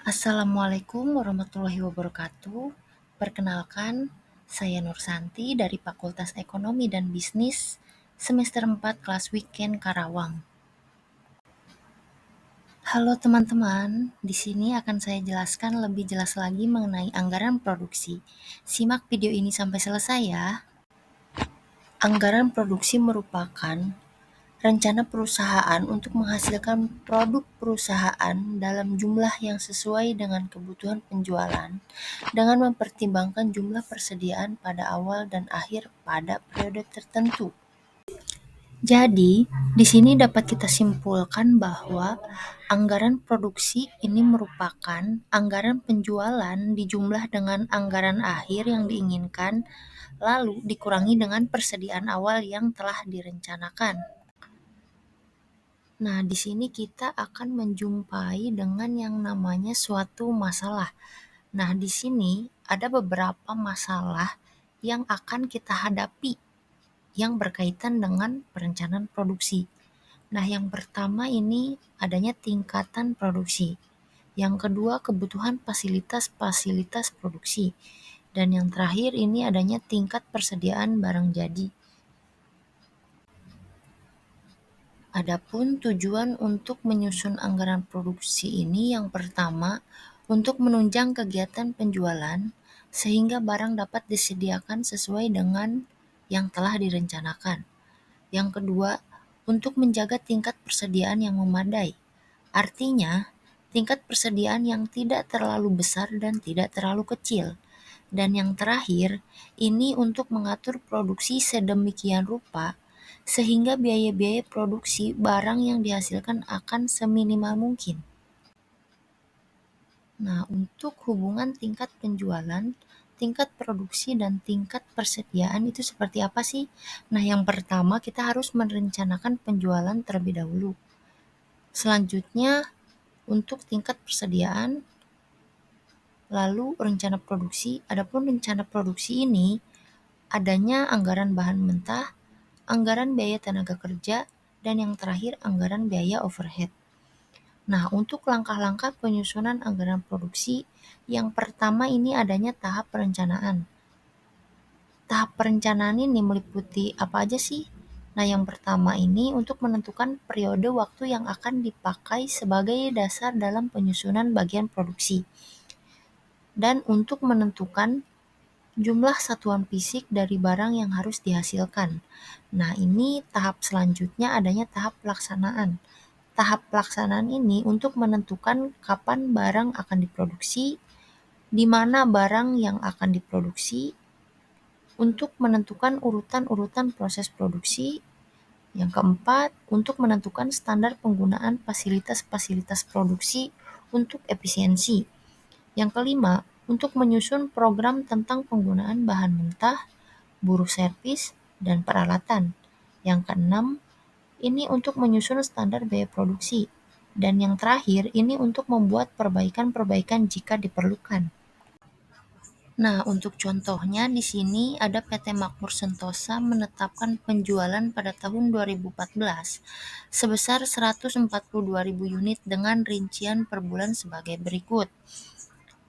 Assalamualaikum warahmatullahi wabarakatuh. Perkenalkan, saya Nur Santi dari Fakultas Ekonomi dan Bisnis, semester 4 kelas weekend Karawang. Halo teman-teman, di sini akan saya jelaskan lebih jelas lagi mengenai anggaran produksi. Simak video ini sampai selesai ya. Anggaran produksi merupakan rencana perusahaan untuk menghasilkan produk perusahaan dalam jumlah yang sesuai dengan kebutuhan penjualan dengan mempertimbangkan jumlah persediaan pada awal dan akhir pada periode tertentu. Jadi, di sini dapat kita simpulkan bahwa anggaran produksi ini merupakan anggaran penjualan dijumlah dengan anggaran akhir yang diinginkan, lalu dikurangi dengan persediaan awal yang telah direncanakan. Nah, di sini kita akan menjumpai dengan yang namanya suatu masalah. Nah, di sini ada beberapa masalah yang akan kita hadapi yang berkaitan dengan perencanaan produksi. Nah, yang pertama ini adanya tingkatan produksi. Yang kedua, kebutuhan fasilitas-fasilitas produksi. Dan yang terakhir ini adanya tingkat persediaan barang jadi. Adapun tujuan untuk menyusun anggaran produksi ini yang pertama, untuk menunjang kegiatan penjualan sehingga barang dapat disediakan sesuai dengan yang telah direncanakan. Yang kedua, untuk menjaga tingkat persediaan yang memadai. Artinya, tingkat persediaan yang tidak terlalu besar dan tidak terlalu kecil. Dan yang terakhir, ini untuk mengatur produksi sedemikian rupa sehingga biaya-biaya produksi barang yang dihasilkan akan seminimal mungkin. Nah, untuk hubungan tingkat penjualan, tingkat produksi, dan tingkat persediaan itu seperti apa sih? Nah, yang pertama kita harus merencanakan penjualan terlebih dahulu. Selanjutnya, untuk tingkat persediaan, lalu rencana produksi. Adapun rencana produksi ini adanya anggaran bahan mentah, anggaran biaya tenaga kerja, dan yang terakhir anggaran biaya overhead. Nah, untuk langkah-langkah penyusunan anggaran produksi, yang pertama ini adanya tahap perencanaan. Tahap perencanaan ini meliputi apa aja sih? Nah, yang pertama ini untuk menentukan periode waktu yang akan dipakai sebagai dasar dalam penyusunan bagian produksi. Dan untuk menentukan jumlah satuan fisik dari barang yang harus dihasilkan. Nah, ini tahap selanjutnya adanya tahap pelaksanaan. Tahap pelaksanaan ini untuk menentukan kapan barang akan diproduksi, di mana barang yang akan diproduksi, untuk menentukan urutan-urutan proses produksi. Yang keempat, untuk menentukan standar penggunaan fasilitas-fasilitas produksi untuk efisiensi. Yang kelima, untuk menyusun program tentang penggunaan bahan mentah, buruh servis, dan peralatan. Yang keenam, ini untuk menyusun standar biaya produksi. Dan yang terakhir, ini untuk membuat perbaikan-perbaikan jika diperlukan. Nah, untuk contohnya di sini ada PT Makmur Sentosa menetapkan penjualan pada tahun 2014 sebesar 142.000 unit dengan rincian per bulan sebagai berikut.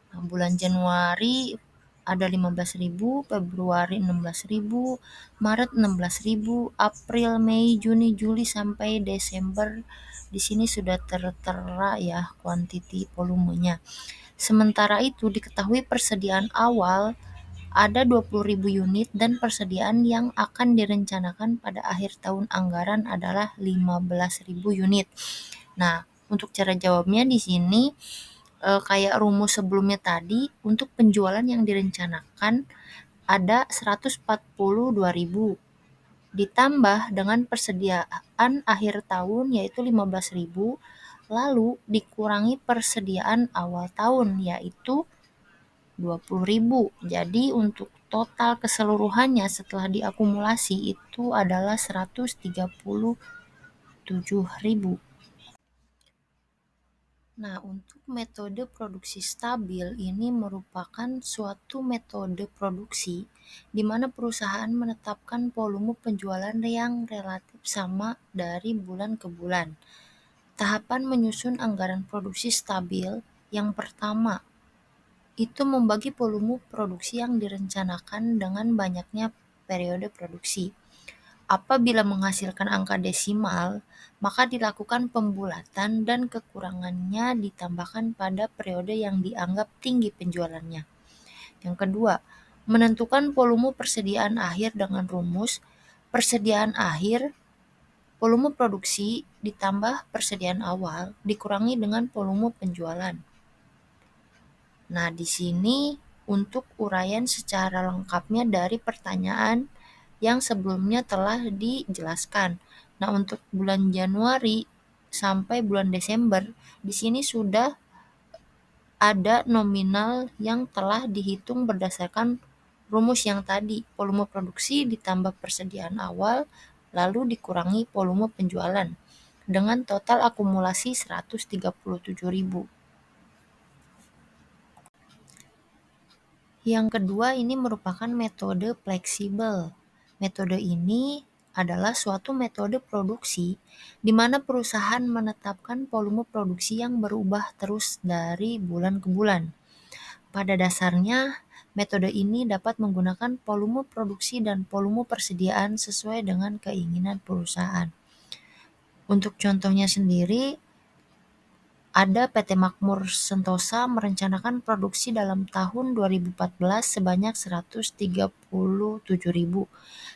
Nah, bulan Januari ada 15.000, Februari 16.000, Maret 16.000, April, Mei, Juni, Juli sampai Desember di sini sudah tertera ya kuantiti volumenya. Sementara itu diketahui persediaan awal ada 20.000 unit dan persediaan yang akan direncanakan pada akhir tahun anggaran adalah 15.000 unit. Nah, untuk cara jawabnya di sini kayak rumus sebelumnya tadi, untuk penjualan yang direncanakan ada 142.000 ditambah dengan persediaan akhir tahun yaitu 15.000, lalu dikurangi persediaan awal tahun yaitu 20.000. Jadi untuk total keseluruhannya setelah diakumulasi itu adalah 137.000. Nah, untuk metode produksi stabil ini merupakan suatu metode produksi di mana perusahaan menetapkan volume penjualan yang relatif sama dari bulan ke bulan. Tahapan menyusun anggaran produksi stabil Yang pertama, itu membagi volume produksi yang direncanakan dengan banyaknya periode produksi. Apabila menghasilkan angka desimal, maka dilakukan pembulatan dan kekurangannya ditambahkan pada periode yang dianggap tinggi penjualannya. Yang kedua, menentukan volume persediaan akhir dengan rumus persediaan akhir volume produksi ditambah persediaan awal dikurangi dengan volume penjualan. Nah, di sini untuk uraian secara lengkapnya dari pertanyaan yang sebelumnya telah dijelaskan. Nah, untuk bulan Januari sampai bulan Desember, di sini sudah ada nominal yang telah dihitung berdasarkan rumus yang tadi, volume produksi ditambah persediaan awal, lalu dikurangi volume penjualan, dengan total akumulasi 137.000. Yang kedua ini merupakan metode fleksibel. Metode ini adalah suatu metode produksi di mana perusahaan menetapkan volume produksi yang berubah terus dari bulan ke bulan. Pada dasarnya, metode ini dapat menggunakan volume produksi dan volume persediaan sesuai dengan keinginan perusahaan. Untuk contohnya sendiri, ada PT Makmur Sentosa merencanakan produksi dalam tahun 2014 sebanyak 137.000.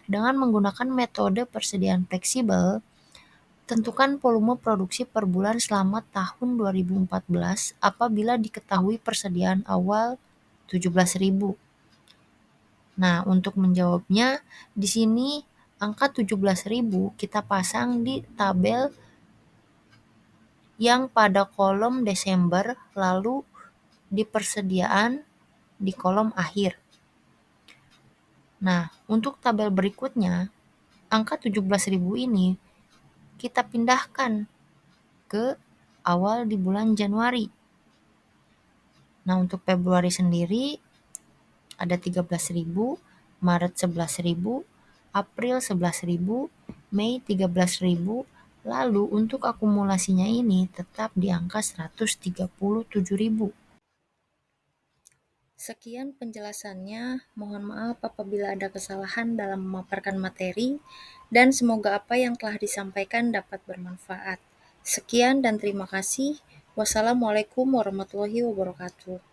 Dengan menggunakan metode persediaan fleksibel, tentukan volume produksi per bulan selama tahun 2014 apabila diketahui persediaan awal 17.000. Nah, untuk menjawabnya, di sini angka 17.000 kita pasang di tabel yang pada kolom Desember, lalu di persediaan di kolom akhir. Nah, untuk tabel berikutnya, angka 17.000 ini kita pindahkan ke awal di bulan Januari. Nah, untuk Februari sendiri ada 13.000, Maret 11.000, April 11.000, Mei 13.000, lalu untuk akumulasinya ini tetap di angka 137.000. Sekian penjelasannya, mohon maaf apabila ada kesalahan dalam memaparkan materi, dan semoga apa yang telah disampaikan dapat bermanfaat. Sekian dan terima kasih. Wassalamualaikum warahmatullahi wabarakatuh.